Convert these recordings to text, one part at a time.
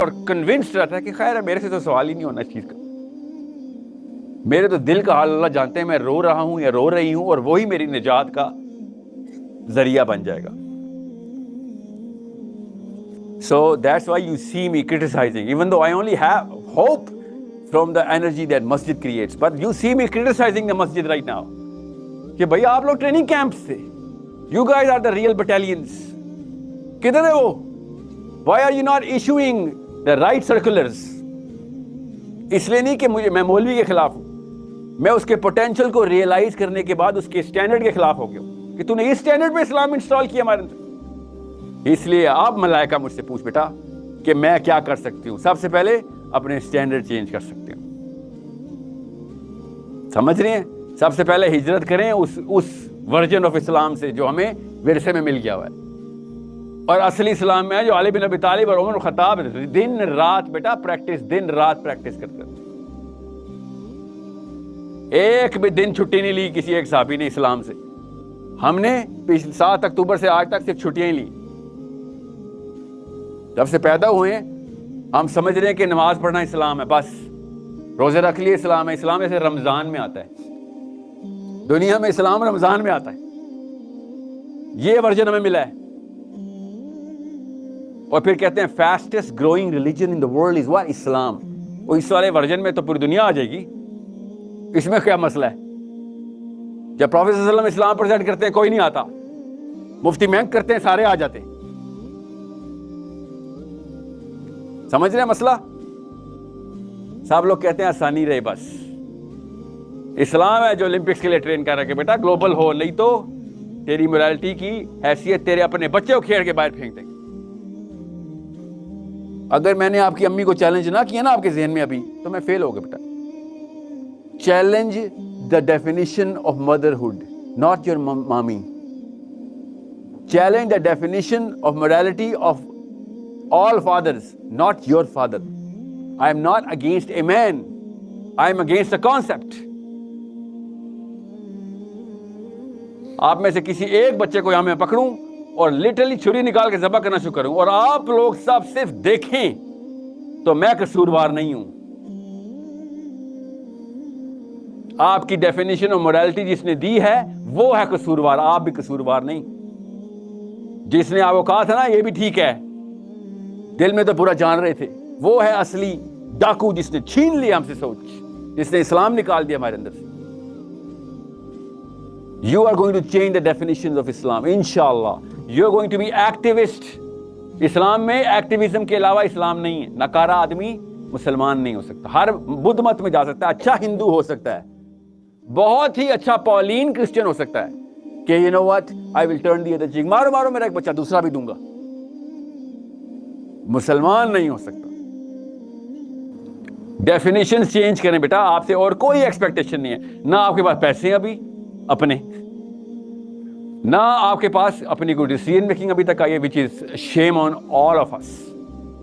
और कन्विंस्ड रहता है कि खैर है, मेरे से तो सवाल ही नहीं होना इस चीज का, मेरे तो दिल का हाल अल्लाह जानते हैं, मैं रो रहा हूं या रो रही हूं और वही मेरी निजात का जरिया बन जाएगा. So that's why you see me criticizing, even though I only have hope from the energy that masjid creates. But you see me criticizing the masjid right now. कि भैया आप लोग ट्रेनिंग कैंप्स थे. You guys are the real battalions. किधर है वो? Why are you not issuing the right circulars? इसलिए नहीं कि मैं मौलवी के खिलाफ हूं, मैं उसके पोटेंशियल को रियलाइज करने के बाद उसके स्टैंडर्ड के खिलाफ हो गया कि तूने इस स्टैंडर्ड पे इस्लाम इंस्टॉल किया हमारे अंदर. इसलिए आप मलाइका मुझसे पूछ बेटा कि मैं क्या कर सकती हूं. सबसे पहले अपने स्टैंडर्ड चेंज कर सकते हूं. समझ रहे हैं? सबसे पहले हिजरत करें उस वर्जन ऑफ इस्लाम से जो हमें विरसे में मिल गया हुआ है, और असली इस्लाम में है जो अली बिन अबी तालिब और उमर खत्ताब दिन रात बेटा प्रैक्टिस, दिन रात प्रैक्टिस करते हैं. एक भी दिन छुट्टी नहीं ली किसी एक साहबी ने इस्लाम से. हमने पिछले 7 अक्टूबर से आज तक सिर्फ छुट्टियां ही ली. जब से पैदा हुए हम समझ रहे हैं कि नमाज पढ़ना इस्लाम है, बस रोजे रख लिए इस्लाम है. इस्लाम जैसे रमजान में आता है, दुनिया में इस्लाम रमजान में आता है. ये वर्जन हमें मिला है. और फिर कहते हैं fastest growing religion in the world is what? Islam. वो इस वाले वर्जन में तो पूरी दुनिया आ जाएगी, इसमें क्या मसला है? जब प्रॉफेट सल्लल्लाहु अलैहि वसल्लम इस्लाम प्रेजेंट करते हैं कोई नहीं आता, मुफ्ती महंग करते हैं सारे आ जाते हैं. समझ रहे हैं मसला? सब लोग कहते हैं आसानी रहे, बस इस्लाम है जो ओलंपिक्स के लिए ट्रेन कर रहा है बेटा ग्लोबल हो, नहीं तो तेरी मोरालिटी की हैसियत तेरे अपने बच्चे को खेल के बाहर फेंक देंगे. अगर मैंने आपकी अम्मी को चैलेंज ना किया ना आपके जहन में अभी, तो मैं फेल हो गया बेटा. Challenge the definition of motherhood, not your mommy. Challenge the definition of morality of all fathers, not your father. I am not against a man, I am against a concept. आप में से किसी एक बच्चे को यहां मैं पकड़ूं और लिटरली छुरी निकाल के ज़बह करना शुरू करूं और आप लोग सब सिर्फ देखें, तो मैं कसूरवार नहीं हूं. आपकी डेफिनेशन ऑफ मोरालिटी जिसने दी है वो है कसूरवार, आप भी कसूरवार नहीं. जिसने आपको कहा था ना ये भी ठीक है, दिल में तो पूरा जान रहे थे, वो है असली डाकू जिसने छीन लिया हमसे सोच, जिसने इस्लाम निकाल दिया हमारे अंदर से. You are going to change the definitions of Islam इंशाअल्लाह. You are going to be activist. Islam में एक्टिविज्म के अलावा इस्लाम नहीं है. नकारा आदमी मुसलमान नहीं हो सकता. हर बुद्ध मत में जा सकता है, अच्छा हिंदू हो सकता है, बहुत ही अच्छा पॉलिन क्रिश्चियन हो सकता है कि you know what I will turn the other cheek. मारो मारो मेरा एक बच्चा दूसरा भी दूंगा. मुसलमान नहीं हो सकता. डेफिनेशन चेंज करें बेटा. आपसे और कोई एक्सपेक्टेशन नहीं है. ना आपके पास पैसे हैं अभी अपने, ना आपके पास अपनी कोई डिसीजन मेकिंग अभी तक आई है, which is shame on all of us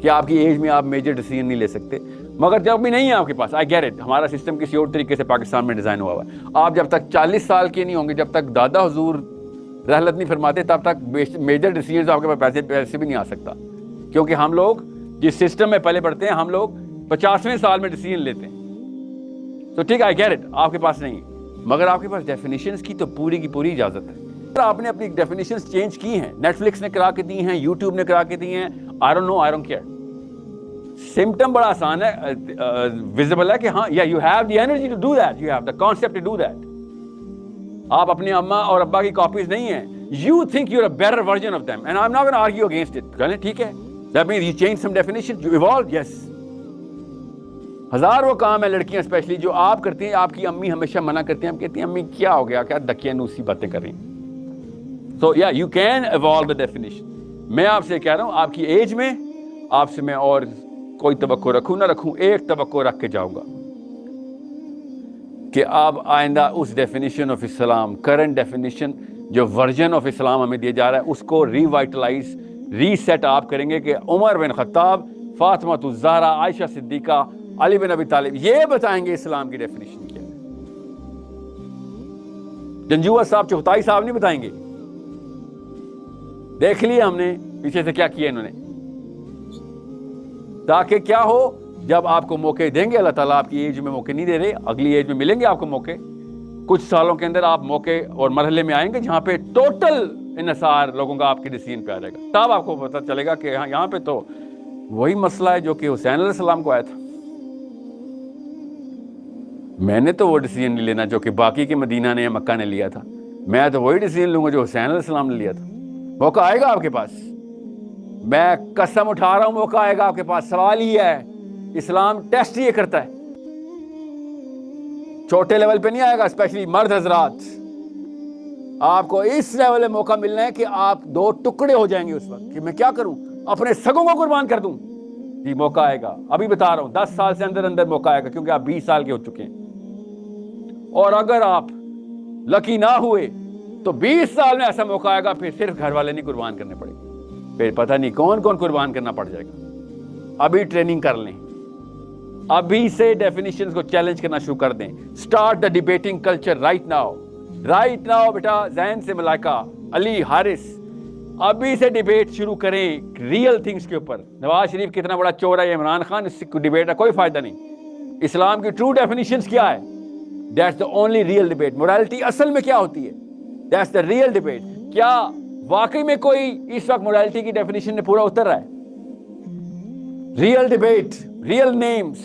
कि आपकी एज में आप मेजर डिसीजन नहीं ले सकते. मगर जब भी नहीं है आपके पास, आई गेट इट, हमारा सिस्टम किसी और तरीके से पाकिस्तान में डिजाइन हुआ है. आप जब तक 40 साल के नहीं होंगे, जब तक दादा हुजूर रहलत नहीं फरमाते, तब तक मेजर डिसीजन आपके पास पैसे भी नहीं आ सकता. क्योंकि हम लोग जिस सिस्टम में पहले पढ़ते हैं, हम लोग 50वें साल में डिसीजन लेते हैं. तो ठीक है, आई गेट इट, आपके पास नहीं, मगर आपके पास डेफिनेशंस की तो पूरी की पूरी इजाजत है. आपने अपनी डेफिनेशंस चेंज की हैं, नेटफ्लिक्स ने करा के दी हैं, यूट्यूब ने करा के दी हैं. I don't know, I don't care. Symptom बड़ा आसान है, विजिबल है कि हाँ, या you have the energy to do that, you have the concept to do that. आप अपने अम्मा और अब्बा की कॉपीज नहीं है. You think you are a better version of them and I am not gonna argue against it. कहने ठीक है, that means you change some definition, you evolve. Yes, हजार वो काम है लड़कियां स्पेशली जो आप करती हैं. आपकी अम्मी हमेशा मना करती हैं, आप कहती हैं अम्मी क्या हो गया, क्या दकियानूसी बातें कर रही हैं. सो या you can evolve the definition. मैं आपसे कह रहा हूं, आपकी एज में आपसे मैं और कोई तवक्को रखूं ना रखूं, एक तवक्को रख के जाऊंगा कि आप आइंदा उस definition of Islam, current definition जो वर्जन ऑफ इस्लाम हमें दिया जा रहा है, उसको रिवाइटलाइज, रीसेट आप करेंगे कि Umar bin Khattab, Fatima Zahra, Ayesha Siddiqa, Ali बिन अबी तालिब ये बताएंगे इस्लाम की डेफिनेशन क्या है. जंजुआ साहब, चौथाई साहब नहीं बताएंगे. देख लिया हमने पीछे से क्या किया इन्होंने. ताकि क्या हो, जब आपको मौके देंगे, अल्लाह ताला आपकी एज में मौके नहीं दे रहे, अगली एज में मिलेंगे आपको मौके, कुछ सालों के अंदर आप मौके और मरहले में आएंगे जहां पे टोटल इन्हिसार लोगों का आपके डिसीजन पे आ जाएगा। तब आपको पता चलेगा कि यहाँ पे तो वही मसला है जो कि हुसैन अलैहिस्सलाम को आया था। मैंने तो वो डिसीजन नहीं लेना जो कि बाकी के मदीना ने या मक्का ने लिया था, मैं तो वही डिसीजन लूंगा जो हुसैन अलैहिस्सलाम ने लिया था। मौका आएगा आपके पास, मैं कसम उठा रहा हूं, मौका आएगा आपके पास। सवाल ही है, इस्लाम टेस्ट ये करता है, छोटे लेवल पे नहीं आएगा। स्पेशली मर्द हजरात, आपको इस लेवल में मौका मिलना है कि आप दो टुकड़े हो जाएंगे उस वक्त कि मैं क्या करूं, अपने सगों को कुर्बान कर दूं। जी मौका आएगा, अभी बता रहा हूं, 10 साल से अंदर अंदर मौका आएगा, क्योंकि आप 20 साल के हो चुके हैं। और अगर आप लकी ना हुए तो 20 साल में ऐसा मौका आएगा, फिर सिर्फ घर वाले नहीं कुर्बान करने पड़ेंगे, फिर पता नहीं कौन कौन कुर्बान करना पड़ जाएगा। अभी ट्रेनिंग कर लें, अभी से डेफिनेशंस को चैलेंज करना शुरू कर दें। Start the debating culture right now, right now बेटा। जैन से मलाइका, अली, हारिस, अभी से डिबेट शुरू करें रियल थिंग्स के ऊपर। नवाज शरीफ कितना बड़ा चोर है, इमरान खान, इससे डिबेट का कोई फायदा नहीं। इस्लाम की ट्रू डेफिनेशंस क्या है, that's the only real debate. Morality असल में क्या होती है, दैट्स द रियल डिबेट। क्या वाकई में कोई इस वक्त मोरालिटी की डेफिनेशन में पूरा उतर रहा है? Real debate, real names,